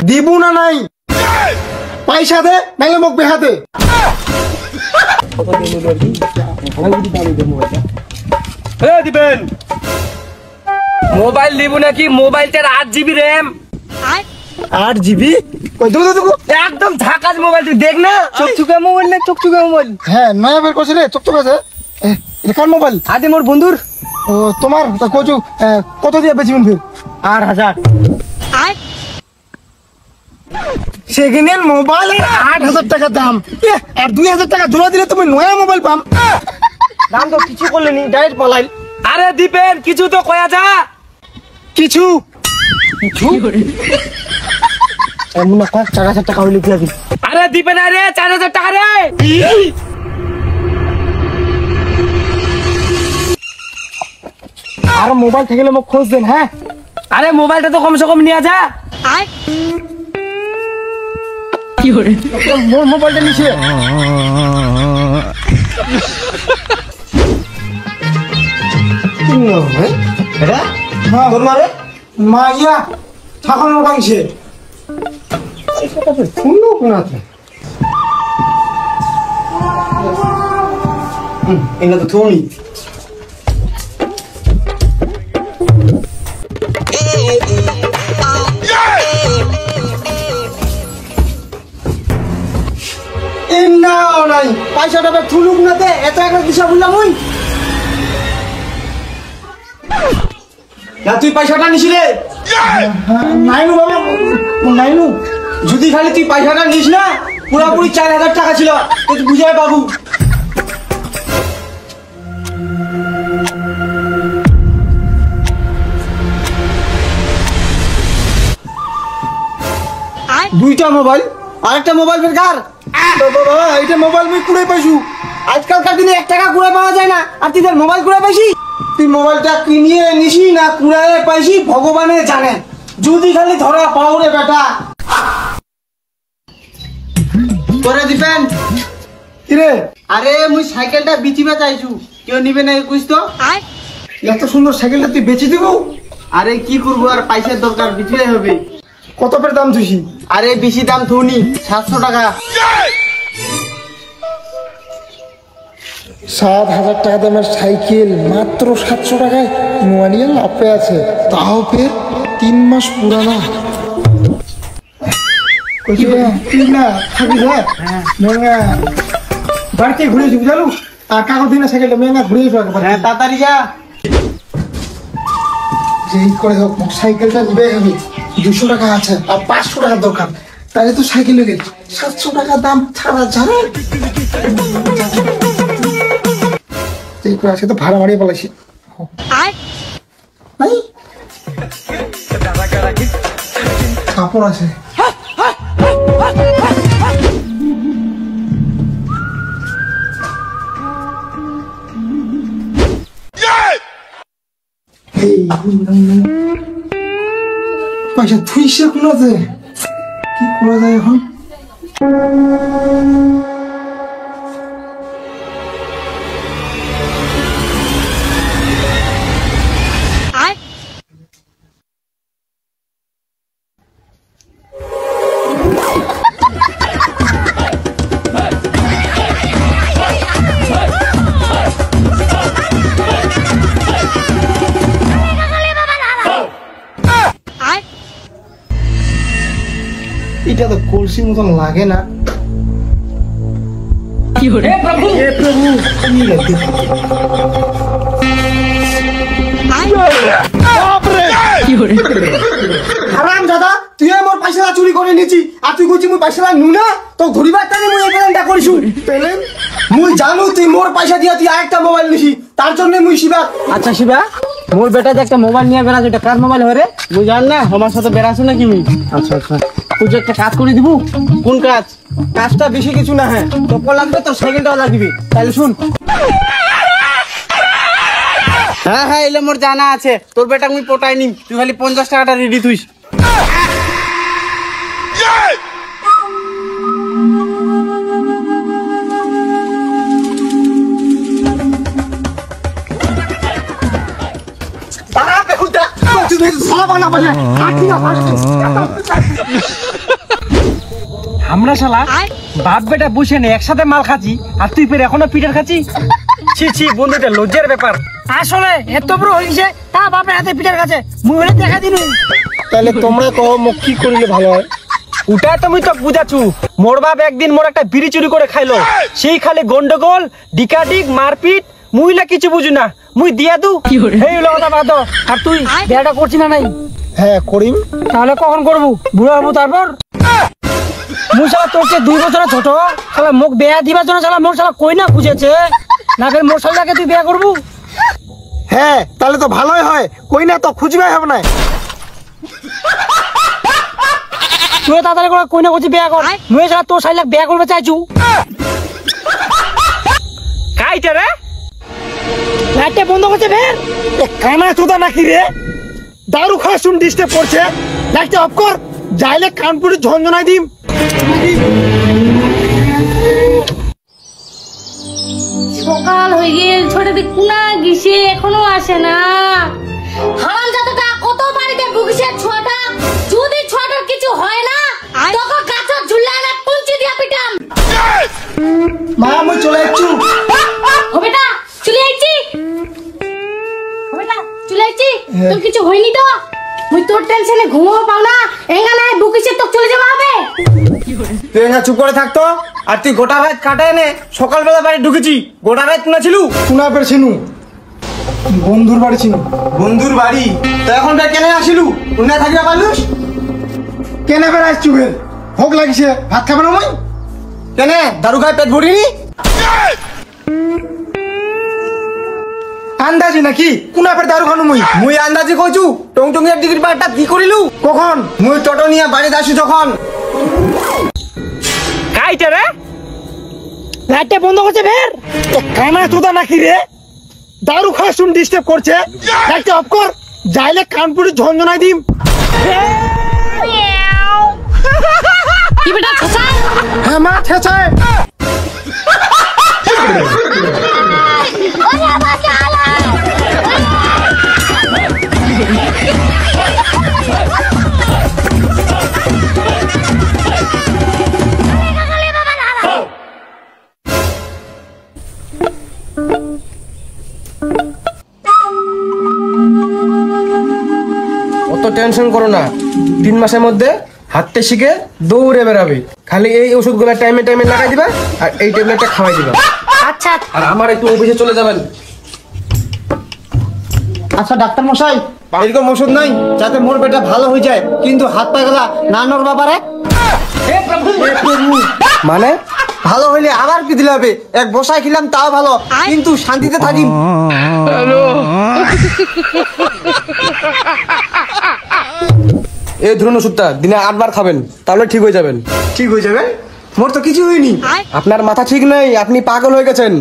দিবু না নাই পয়সা দে নাইলে মুখ বেহাতে দিবেন মোবাইল দিব নাকি মোবাইলটার 8 GB RAM 8 GB কই দেখো একদম ঝাকাজ মোবাইল তুই দেখ না চকচকে মোবাইল না চকচকে মোবাইল হ্যাঁ নয়া বের করছ রে চকচক আছে এটা কার মোবাইল আদি মোর বন্ধুর ও তোমার তা কইছো কত দিয়ে বেচবেন ফির 8000 সেকেন্ড হ্যান্ড মোবাইল 8000 টাকা দাম আর 2000 টাকা জোড়া দিলে তুমি নয়া মোবাইল পাম দাম তো কিছু করলে নি ডাইরেক্ট পালাই আরে দিবেন কিছু তো কয়া যা কিছু এমন না 4000 টাকা হইলে কি হবে আরে দিবেন আরে 4000 টাকা রে আর মোবাইল থাকলে মোক খোঁজ দেন হ্যাঁ আরে মোবাইলটা তো কমসে কম নিয়ে যা কি করে মোর মোবাইলটা নিছে এটা তোর মারে মাইয়া ঠাকুর মোবাইলছে শুনলো কোনাতে এটা তো থোনি নাও নাই পয়সাটা থুলুক না দে এত একটা দিশা বললাম ওই না তুই পয়সাটা নিস রে নাইনু বাবা নাইনু যদি খালি তুই পয়সাটা নিস না পুরোপুরি 4000 টাকা ছিল তুই বুঝাই বাবু দুইটা মোবাইল আরেকটা মোবাইল বের কর বাবা এইটা মোবাইল মুই কুড়াই পাইছু আজকালকার দিনে 1 টাকা কুড়াই পাওয়া যায় না আর তুই মোবাইল কুড়াই পাইছি তুই মোবাইলটা কিনিয়ে নিছি না কুড়াই পাইছি ভগবানে জানে যদি খালি ধরা পাও রে বেটা করে দিবেন কি রে আরে মুই সাইকেলটা বিচিবে চাইছু কেউ নিবে না কইছ তো এত সুন্দর সাইকেলটা তুই বেচে দিব আরে কি করব আর পয়সার দরকার বিচিবে হবে কত পের দাম তুইছি আরে বেশি দাম থুনি 700 টাকা 7000 টাকা দামের সাইকেল মাত্র 700 টাকায় নোয়ালিয়া লাভে আছে তাও ফের 3 মাস পুরানা না থাকি হ্যাঁ মেঙ্গা বাড়িতে ঘুরে যাবি জানো আর কাগজ দিনে সাইকেলটা মেঙ্গা ঘুরে যাবো হ্যাঁ তাড়াতাড়ি যা যেই করে হোক সাইকেলটা নিবে আমি 200 টাকা আছে আর 500 টাকা দরকার তাহলে তো সাইকেল লেগে 700 টাকা দাম ছাড়া জানো এই করে আছে তো ভাড়া মারিয়ে পালাইছি নাই কাপড় আছে পয়সা থুইছে কোনাতে কি করা যায় এখন এটা তো কলসির মতন লাগে না কি হরে প্রভু হে প্রভু তুমি লাগতে কি হরে হারাম দাদা তুই আমার পয়সা চুরি করে নিছি আর তুই কইছিস মুই পয়সা নু না তো ধরিবার টাইমে মুই এই প্ল্যানটা করিছু পেলেন মুই জানো তুই মোর পয়সা দিয়া তুই আরেকটা মোবাইল নিছি তার জন্য মুই শিবা আচ্ছা শিবা মোর বেটা যে একটা মোবাইল নিয়ে বেড়া যেটা কার মোবাইল হরে বুঝ জান না আমার সাথে বেড়াছো নাকি মুই আচ্ছা আচ্ছা তুই যে একটা কাজ করে দিব কোন কাজ কাজটা বেশি কিছু না হ্যাঁ টপর লাগবে তোর সাইকেলটাও লাগবে তাহলে শুন হ্যাঁ হ্যাঁ এলে মোর জানা আছে তোর বেটা মুই পটাই নিম তুই খালি 50 টাকাটা রেডি তুইস দাঁড়া বেহুদা আমরা শালা বাপ বেটা বসে নে একসাথে মাল খাচ্ছি আর তুই ফের এখনো পিটার খাচ্ছি। ছি ছি বন্ধুটা লজ্জার ব্যাপার। আসলে এত বড় হয়েছে তা বাপের হাতে পিটার কাছে মুই হলে দেখা দিন। তাহলে তোমরা কও মুখ কি করিলে ভালো হয়? ওটা তুমি তো বুঝাছু। মোর বাপ একদিন মোর একটা বিড়ি চুরি করে খাইলো, সেই খালি গন্ডগোল ডিকাডিক মারপিট, মুইলা কিছু বুঝু না, মুই দিয়া দু এই হলো কথা বাদ। আর তুই বিয়েটা করছি না নাই? হ্যাঁ করিম। তাহলে কখন করবো? বুড়ো হবো তারপর। মুই শালা তোর চেয়ে 2 বছর ছোট, শালা মোক বিয়া দিবার জন্য শালা মোর শালা কই না খুঁজেছে, না করে মোর শালাকে তুই বিয়া করবো? হ্যাঁ তাহলে তো ভালোই হয়, কই না তো খুঁজবে হবে না। তুই তাড়াতাড়ি করে কই না খুঁজি বিয়া কর, মুই শালা তোর শালাক বিয়া করবে চাইছু। কাইটা রে লাইটটা বন্ধ করছে ফের। কানা চোদা নাকি রে? দারু খাওয়া শুন ডিস্টার্ব করছে, লাইটটা অফ কর, যাইলে কানপুরে ঝঞ্ঝনাই দিম। সকাল হয়ে গেল, ছোটদি কুনা গিসে এখনো আসে না। হারামজাদাটা কত বাড়িতে বুগিছে ছোটা, যদি ছোটার কিছু হয় না তখন কাঁচা ঝুলায় না পুঞ্চি দিয়া পিটাম। মা আমি চলে যাচ্ছি। ও বেটা চলে আইছি, ও বেটা চলে আইছি, তোর কিছু হয়নি তো? মুই তোর টেনশনে ঘুমও পাও না, এঙ্গানায় বুকিছে তো চলে যাওয়া হবে। তুই না চুপ করে থাকতো, আর তুই গোটা রাত কাটায় নে সকালবেলা বাড়ি ঢুকেছি। গোটা রাত না ছিল শোনা পেরেছিনু বন্ধুর বাড়ি ছিল। বন্ধুর বাড়ি তো এখন কেনে আসিলু? উন্না থাকিবা পারলুস কেনে বের আসছু? বের ভোগ লাগিছে, ভাত খাবে না? মই কেনে দারু খাই পেট ভরিনি? আন্দাজি নাকি কোনা ফের দারু খানু? মুই আন্দাজি কইছু। টং টং এর ডিগ্রি পারটা কি করিলু? কখন মুই টোটো নিয়ে বাড়ি আসি যখন। কাইটা রে লাইটটা বন্ধ করছে ফের। কানা চোদা নাকি রে? দারু খাওয়া শুন ডিস্টার্ব করছে, লাইটটা অফ কর, যাইলে কানপুরে ঝঞ্ঝনাই দিম। কি বেটা ছেছায়? হ্যাঁ মা ঠেছায়। ওরে বাবা আলা অত টেনশন করো না, 3 মাসের মধ্যে হাঁটতে শিখে দৌড়ে বেড়াবে। খালি এই ওষুধগুলো টাইমে টাইমে লাগাই দিবা আর এই ট্যাবলেটটা খাওয়াই দিবা। আচ্ছা আর আমার একটু অফিসে চলে যাবেন। আচ্ছা ডাক্তার মশাই, এরকম ওষুধ নাই যাতে মোর পেটটা ভালো হয়ে যায় কিন্তু হাত পা গেলা না নড় বাবারে? মানে ভালো হইলে আবার কি দিলে হবে? এক বসায় খেলাম তাও ভালো, কিন্তু শান্তিতে থাকি। এই ধরুন ওষুধটা দিনে 8 বার খাবেন, তাহলে ঠিক হয়ে যাবেন। ঠিক হয়ে যাবে? মোর তো কিছু হয়নি। আপনার মাথা ঠিক নেই, আপনি পাগল হয়ে গেছেন।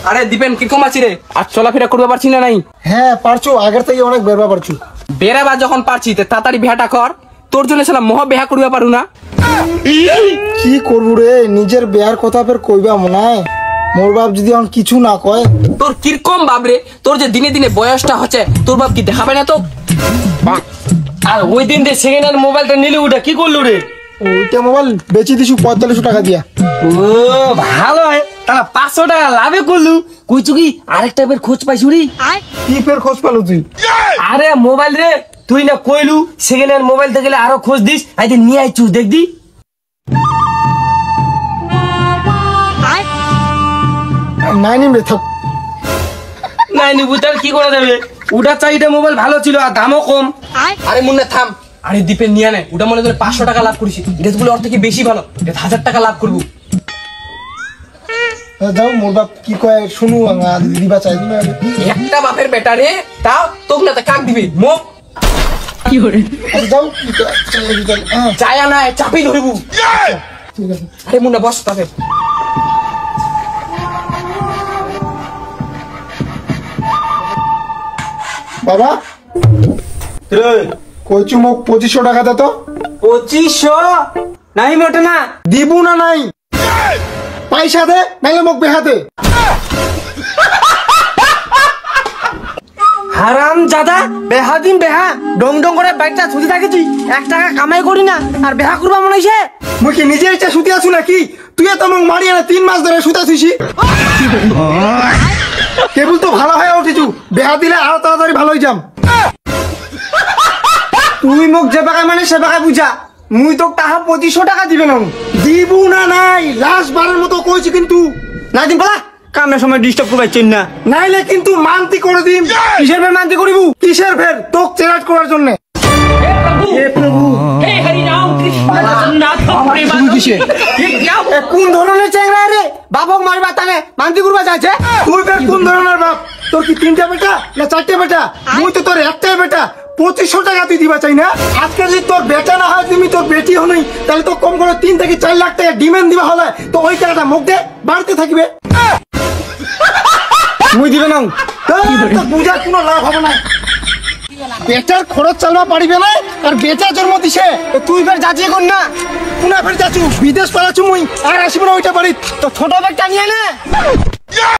আরে দীপেন কিরকম আছি রে? আর চলাফেরা করতে পারছি না নাই? হ্যাঁ পারছো, আগের থেকে অনেক বেরবা পারছো। বেড়াবার যখন পারছি তে তাড়াতাড়ি বিহাটা কর। তোর জন্য ছিলাম মহা বেহা করতে পারু না। কি করবো রে, নিজের বিয়ার কথা ফের কইবা মনে হয়? মোর বাপ যদি এখন কিছু না কয়। তোর কিরকম বাবরে, তোর যে দিনে দিনে বয়সটা হচ্ছে, তোর বাপ কি দেখাবে না তো? আর ওই দিন যে সেকেন্ড হ্যান্ড মোবাইলটা নিলি ওটা কি করলো রে? ওইটা মোবাইল বেচে দিছু 4500 টাকা দিয়া। ও ভালো হয়, তাহলে 500 টাকা লাভে করলু। কইছু কি আরেকটা বের খোঁজ পাইছু রে? কি ফের খোঁজ পেলো তুই? আরে মোবাইল রে, তুই না কইলু সেকেন্ড হ্যান্ড মোবাইল থেকে গেলে আরো খোঁজ দিস, আইতে নিয়ে আইছু দেখদি। নাই নিম রে, থাক। নাই নিবু তাহলে কি করা যাবে? ওটা চাইটা মোবাইল ভালো ছিল আর দামও কম। আরে মুন্না থাম। আরে দীপেন নিয়ে নে, ওটা মনে করে 500 টাকা লাভ করেছি। এটা তো বলে ওর থেকে বেশি ভালো, এটা 1000 টাকা লাভ করবো। যাও, মোর বাপ কি কয় শুনু, দিবা চাই দিবে। একটা বাপের বেটা রে, তাও তোকে না তা কাক দিবে মুখ। আচ্ছা যাও, হ্যাঁ যায় না চাপি ধরবো। ঠিক আছে। আরে মুন্না বস তাকে। বাবা কইছু মোক 2500 টাকা দে তো। 2500 নাই মোটে না। দিবু না নাই? পয়সা দে, নাইলে মোক বেহা দে। হারাম জাদা বেহা দিন বেহা ডং ডং করে বাইকটা ছুটি থাকেছি 1 টাকা কামাই করি না আর বেহা করবা মনে হইছে মুই কি নিজে ইচ্ছা শুতে আছু নাকি তুই তো মোক মারি না 3 মাস ধরে শুতাছিস কেবল তো ভালো হয়ে উঠিছু বেহা দিলে আরো তাড়াতাড়ি ভালো হয়ে যাম তুই মোক যে বাকা মানে সে বাকা বুঝা মুই তো টাকা 2500 টাকা দিবে না দিবু না নাই লাস্ট বারের মতো কইছি কিন্তু না দিন বলা কামের সময় ডিস্টার্ব করবাইছেন না নাইলে কিন্তু মানতি করে দিম কিসের ফের মানতি করিবু কিসের ফের তোক চেরাট করার জন্য হে প্রভু হে হরি রাম কৃষ্ণ জগন্নাথ কোন ধরনের চেংড়া রে বাপক মারবা তানে মানতি করবা যাচ্ছে তুই ফের কোন ধরনের বাপ তোর কি 3টা বেটা না 4টে বেটা মুই তো তোর একটাই বেটা 2500 টাকা তুই দিবা চাই না আজকে যদি তোর বেটা না হয় তুমি তোর বেটি হনই তাহলে তো কম করে 3 থেকে 4 লাখ টাকা ডিমান্ড দিবা হলে তো ওই টাকাটা মুখ দে বাড়তে থাকবে মুই দিবে না তো বুঝা কোনো লাভ হবে না বেটার খরচ চালবা পারিবে না আর বেটা জন্ম দিছে তুই ফের যাচিয়ে কর না কোনা ফের যাচু বিদেশ পালাছু মুই আর আসিব না ওইটা বাড়ি তো ছোট ব্যাগটা নিয়ে নে